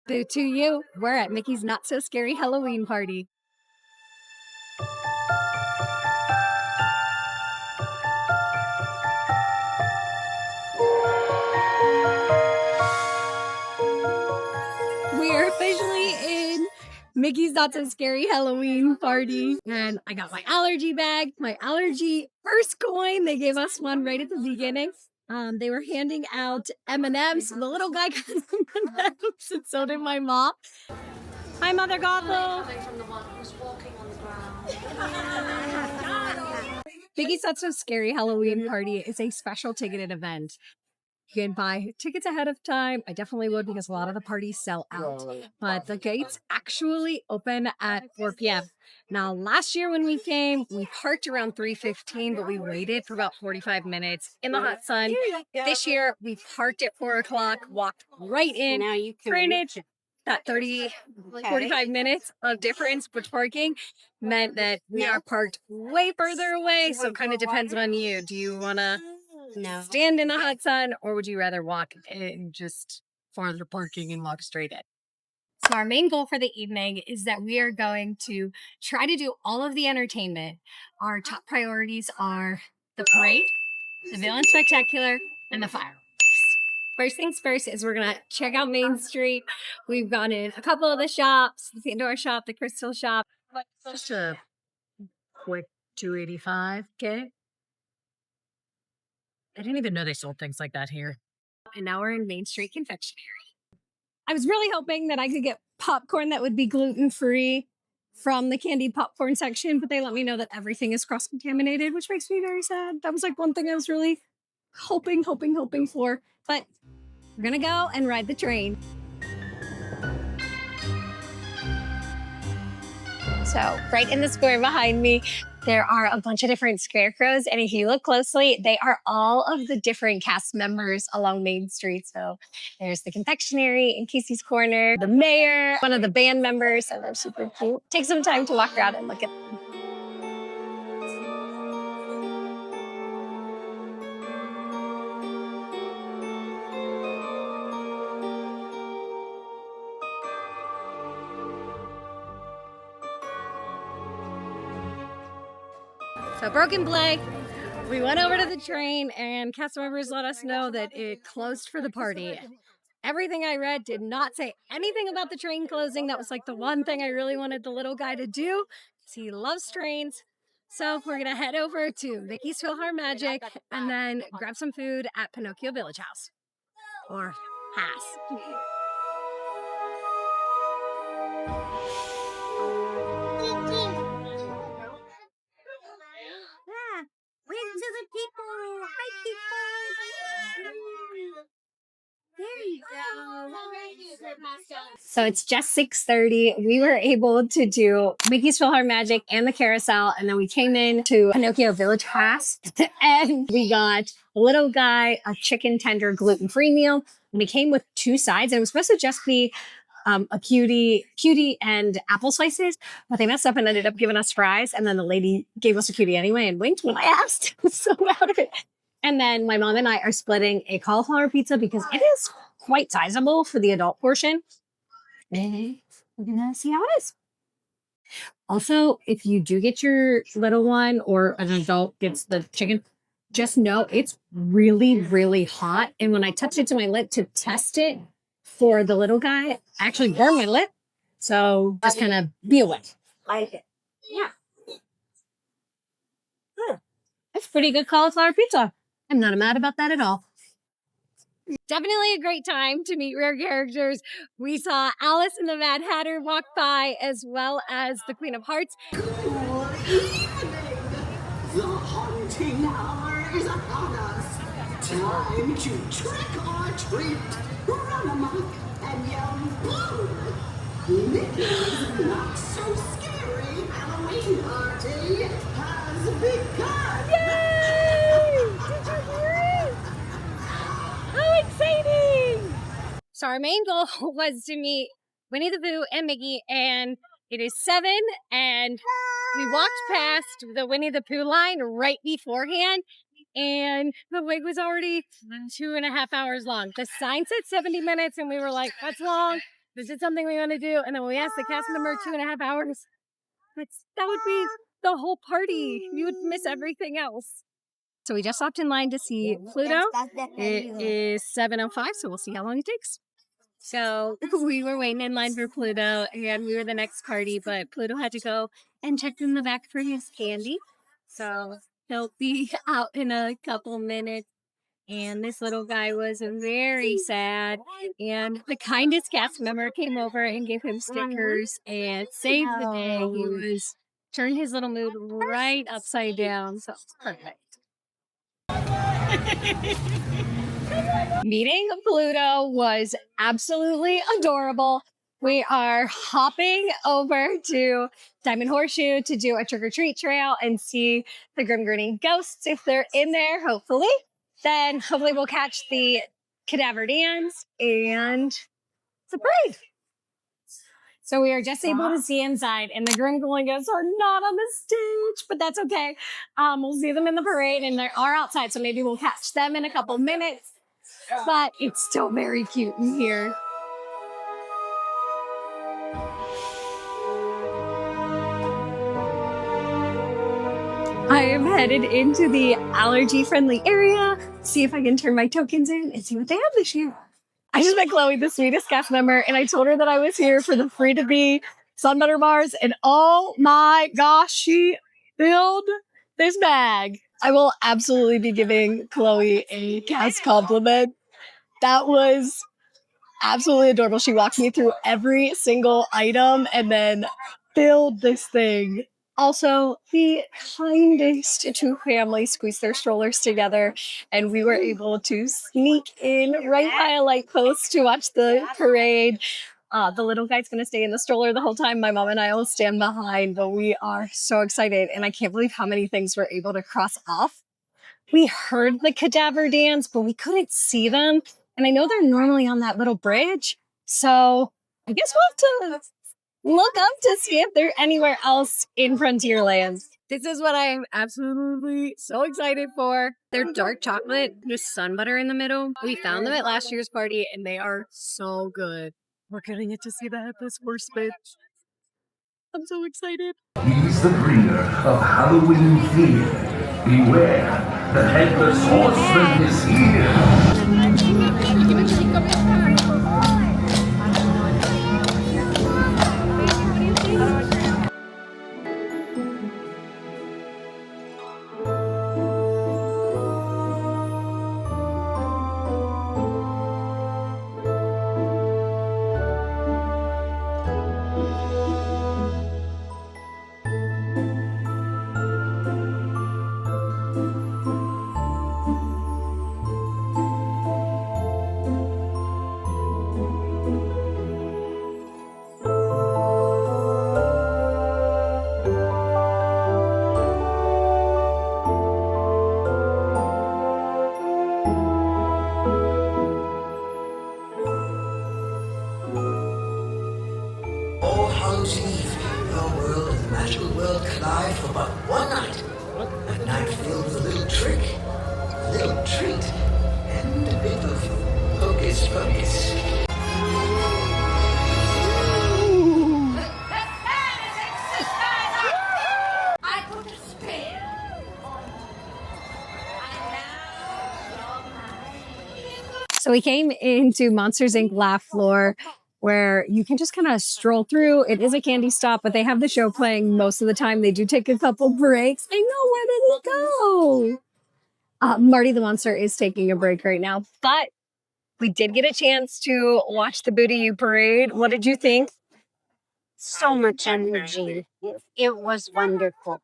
Boo to you. We're at Mickey's Not So Scary Halloween Party. We are officially in Mickey's Not So Scary Halloween Party. And I got my allergy bag, my allergy first coin. They gave us one right at the beginning. They were handing out M&Ms. The little guy got M&Ms, and so did my mom. Hi, Mother Gothel. Mickey's Not So Scary Halloween Party is a special ticketed event. You can buy tickets ahead of time. I definitely would because a lot of the parties sell out. But the gates actually open at 4 p.m. Now, last year when we came, we parked around 3:15, but we waited for about 45 minutes in the hot sun. This year, we parked at 4 o'clock, walked right in. Now you can granted, that 45 minutes of difference with parking meant that we are parked way further away. So it kind of depends on you. Do you want to stand in the hot sun, or would you rather walk in just farther parking and walk straight in? So our main goal for the evening is that we are going to try to do all of the entertainment. Our top priorities are the parade, the Villain Spectacular, and the fireworks. First things first is we're going to check out Main Street. We've gone in a couple of the shops, the Pandora shop, the Crystal shop. Just a quick $285. Okay. I didn't even know they sold things like that here. And now we're in Main Street Confectionery. I was really hoping that I could get popcorn that would be gluten-free from the candied popcorn section, but they let me know that everything is cross-contaminated, which makes me very sad. That was like one thing I was really hoping for. But we're gonna go and ride the train. So right in the square behind me, there are a bunch of different scarecrows. And if you look closely, they are all of the different cast members along Main Street. So there's the confectionery in Casey's Corner, the mayor, one of the band members. So they're super cute. Take some time to walk around and look at them. So Broken Blake, we went over to the train and cast members let us know that it closed for the party. Everything I read did not say anything about the train closing. That was like the one thing I really wanted the little guy to do because he loves trains. So we're gonna head over to Mickey's PhilharMagic and then grab some food at Pinocchio Village House. Or Haas. Wave to the people! Hi, people! There you go. So it's just 6:30. We were able to do Mickey's PhilharMagic and the carousel, and then we came in to Pinocchio Village House, and we got a little guy a chicken tender gluten-free meal. And we came with 2 sides, and it was supposed to just be a cutie and apple slices, but they messed up and ended up giving us fries. And then the lady gave us a cutie anyway and winked when I asked. I was so out of it. And then my mom and I are splitting a cauliflower pizza because it is quite sizable for the adult portion. And we're gonna see how it is. Also, if you do get your little one or an adult gets the chicken, just know it's really, really hot. And when I touched it to my lip to test it, for the little guy, I actually burned my lip. So just kind of be aware. Like it. Yeah. That's pretty good cauliflower pizza. I'm not mad about that at all. Definitely a great time to meet rare characters. We saw Alice and the Mad Hatter walk by, as well as the Queen of Hearts. Good evening. The haunting hour is upon us. Time to trick or treat, run amok, and yell boo! Mickey's Not So Scary Halloween Party has begun! Yay! Did you hear it? How exciting! So our main goal was to meet Winnie the Pooh and Mickey, and it is 7, and we walked past the Winnie the Pooh line right beforehand, and the wait was already 2.5 hours long. The sign said 70 minutes, and we were like, that's long. this is something we want to do. And then we asked the cast member 2.5 hours. But that would be the whole party. You would miss everything else. So we just stopped in line to see Pluto. It is 7:05, so we'll see how long it takes. So we were waiting in line for Pluto, and we were the next party, but Pluto had to go and check in the back for his candy. So he'll be out in a couple minutes. And this little guy was very sad. And the kindest cast member came over and gave him stickers and saved the day. He was turned his little mood right upside down. So perfect. Meeting Pluto was absolutely adorable. We are hopping over to Diamond Horseshoe to do a trick-or-treat trail and see the Grim Grinning Ghosts if they're in there, hopefully. Then hopefully we'll catch the cadaver dance and the parade. So we are just able to see inside, and the Grim Grinning Ghosts are not on the stage, but that's okay. We'll see them in the parade, and they are outside, so maybe we'll catch them in a couple minutes. But it's still very cute in here. I am headed into the allergy-friendly area, see if I can turn my tokens in and see what they have this year. I just met Chloe, the sweetest cast member, and I told her that I was here for the free-to-be Sun Butter Bars, and oh my gosh, she filled this bag. I will absolutely be giving Chloe a cast compliment. That was absolutely adorable. She walked me through every single item and then filled this thing. Also, the kindest two families squeezed their strollers together, and we were able to sneak in right by a light post to watch the parade. The little guy's going to stay in the stroller the whole time. My mom and I will stand behind, but we are so excited, and I can't believe how many things we're able to cross off. We heard the cadaver dance, but we couldn't see them. And I know they're normally on that little bridge. So I guess we'll have to look up to see if they're anywhere else in Frontierland. This is what I am absolutely so excited for. They're dark chocolate, just sun butter in the middle. We found them at last year's party, and they are so good. We're getting it to see the Headless Horseman. I'm so excited. He's the bringer of Halloween fear. Beware, the Headless Horseman is here. All Hallows Eve, your world and the magical world collide for but one night. A night filled with a little trick, a little treat, and a bit of hocus pocus. So we came into Monsters Inc. Laugh Floor, where you can just kind of stroll through. It is a candy stop, but they have the show playing most of the time. They do take a couple breaks. I know, where did it go? Marty the Monster is taking a break right now, but we did get a chance to watch the Booty You parade. What did you think? So much energy. It was wonderful.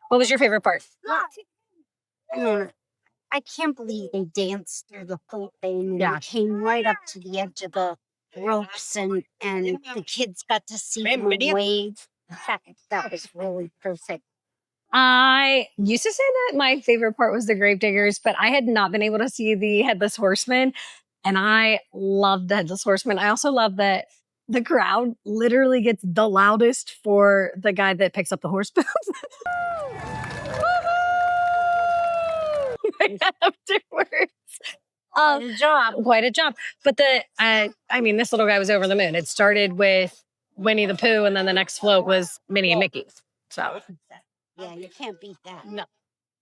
What was your favorite part? I can't believe they danced through the whole thing. Yeah. They came right up to the edge of the ropes, and the kids got to see them wave. That was really perfect. I used to say that my favorite part was the Gravediggers, but I had not been able to see the Headless Horseman, and I loved the Headless Horseman. I also love that the crowd literally gets the loudest for the guy that picks up the horse poop. Afterwards. Quite a job. Quite a job. But I mean, this little guy was over the moon. It started with Winnie the Pooh, and then the next float was Minnie and Mickey. So Yeah, you can't beat that. no.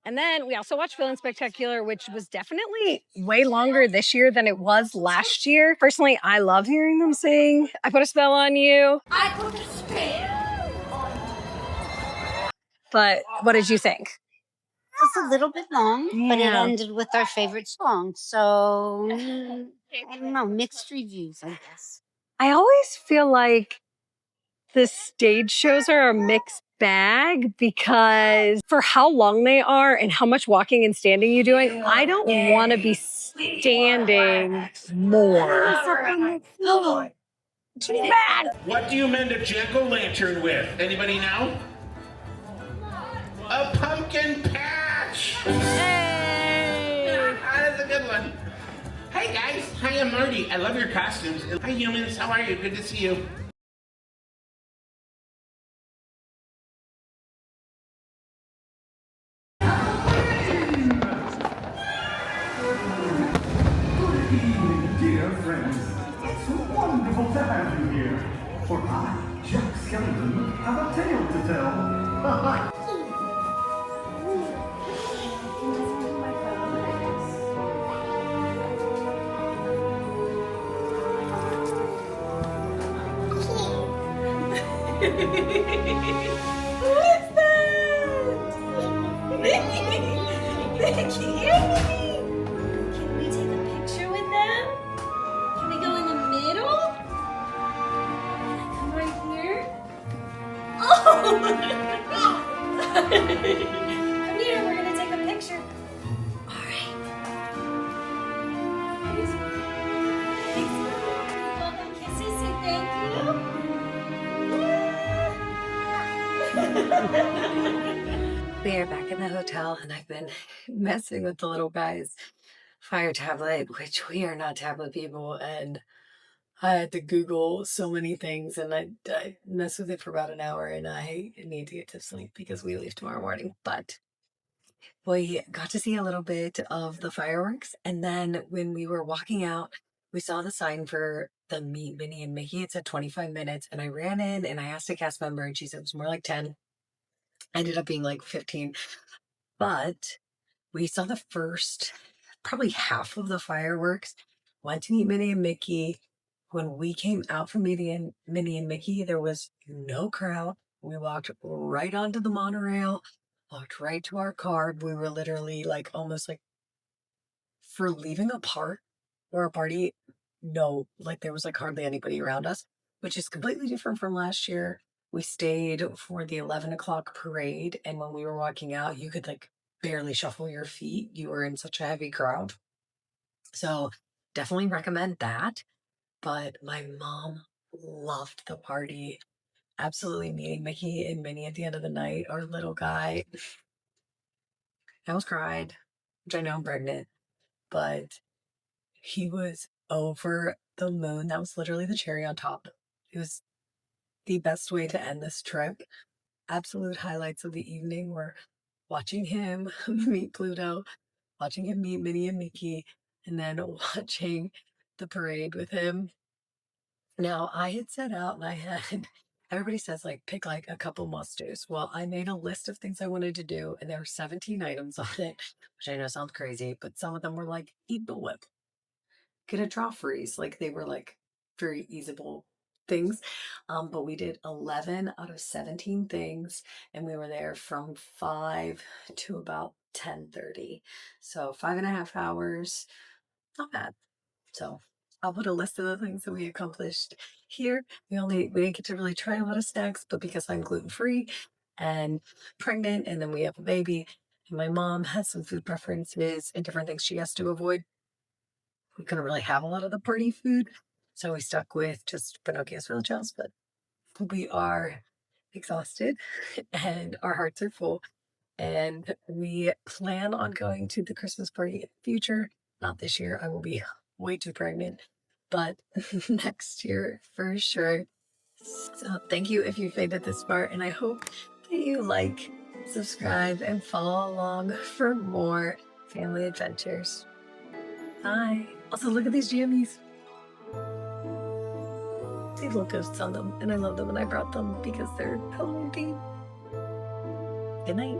And then we also watched Feeling Spectacular, which was definitely way longer this year than it was last year. Personally, I love hearing them sing I Put a Spell on You. I put a spell on you. But what did you think? It's a little bit long, but it ended with our favorite song. So, I don't know, mixed reviews, I guess. I always feel like the stage shows are a mixed bag because for how long they are and how much walking and standing you're doing, I don't want to be standing more. Too bad. What do you mend a jack-o'-lantern with? Anybody know? A pumpkin patch! Hey! That's a good one. Hey guys, hi, I'm Marty. I love your costumes. Hi humans, how are you? Good to see you. Dear friends, it's wonderful to have you here. For I, Jack Skellington, have a tale to tell. Who is that? Mickey and Minnie. Can we take a picture with them? Can we go in the middle? Come right here. Oh! Come here, we're gonna take a picture. All right. Give them kisses, say thank you. We are back in the hotel, and I've been messing with the little guy's Fire tablet, which we are not tablet people, and I had to Google so many things, and I messed with it for about an hour, and I need to get to sleep because we leave tomorrow morning. But we got to see a little bit of the fireworks, and then when we were walking out, we saw the sign for the Meet Minnie and Mickey. It said 25 minutes, and I ran in and I asked a cast member, and she said it was more like 10. Ended up being like 15, but we saw the first, probably half of the fireworks, went to meet Minnie and Mickey. When we came out from Minnie and Mickey, there was no crowd. We walked right onto the monorail, walked right to our car. We were literally like almost like for leaving a park or a party. No, like there was like hardly anybody around us, which is completely different from last year. We stayed for the 11 o'clock parade, and when we were walking out, you could like barely shuffle your feet. You were in such a heavy crowd. So definitely recommend that. But my mom loved the party. Absolutely meeting Mickey and Minnie at the end of the night. Our little guy, I almost cried, which I know I'm pregnant, but he was over the moon. That was literally the cherry on top. It was the best way to end this trip. Absolute highlights of the evening were watching him meet Pluto, watching him meet Minnie and Mickey, and then watching the parade with him. Now, I had set out and I had, everybody says like, pick like a couple must-dos. Well, I made a list of things I wanted to do, and there were 17 items on it, which I know sounds crazy, but some of them were like, eat the whip, get a draw freeze. Like they were like very easable things. But we did 11 out of 17 things, and we were there from 5 to about 10:30. So 5.5 hours, not bad. So I'll put a list of the things that we accomplished here. We didn't get to really try a lot of snacks, but because I'm gluten-free and pregnant, and then we have a baby, and my mom has some food preferences and different things she has to avoid, we couldn't really have a lot of the party food. So we stuck with just Pinocchio's Village House, but we are exhausted and our hearts are full. And we plan on going to the Christmas party in the future. Not this year. I will be way too pregnant, but next year for sure. So thank you if you've made it this far, and I hope that you like, subscribe, and follow along for more family adventures. Bye. Also, look at these jammies. They have little ghosts on them, and I love them, and I brought them because they're Halloween themed. Good night.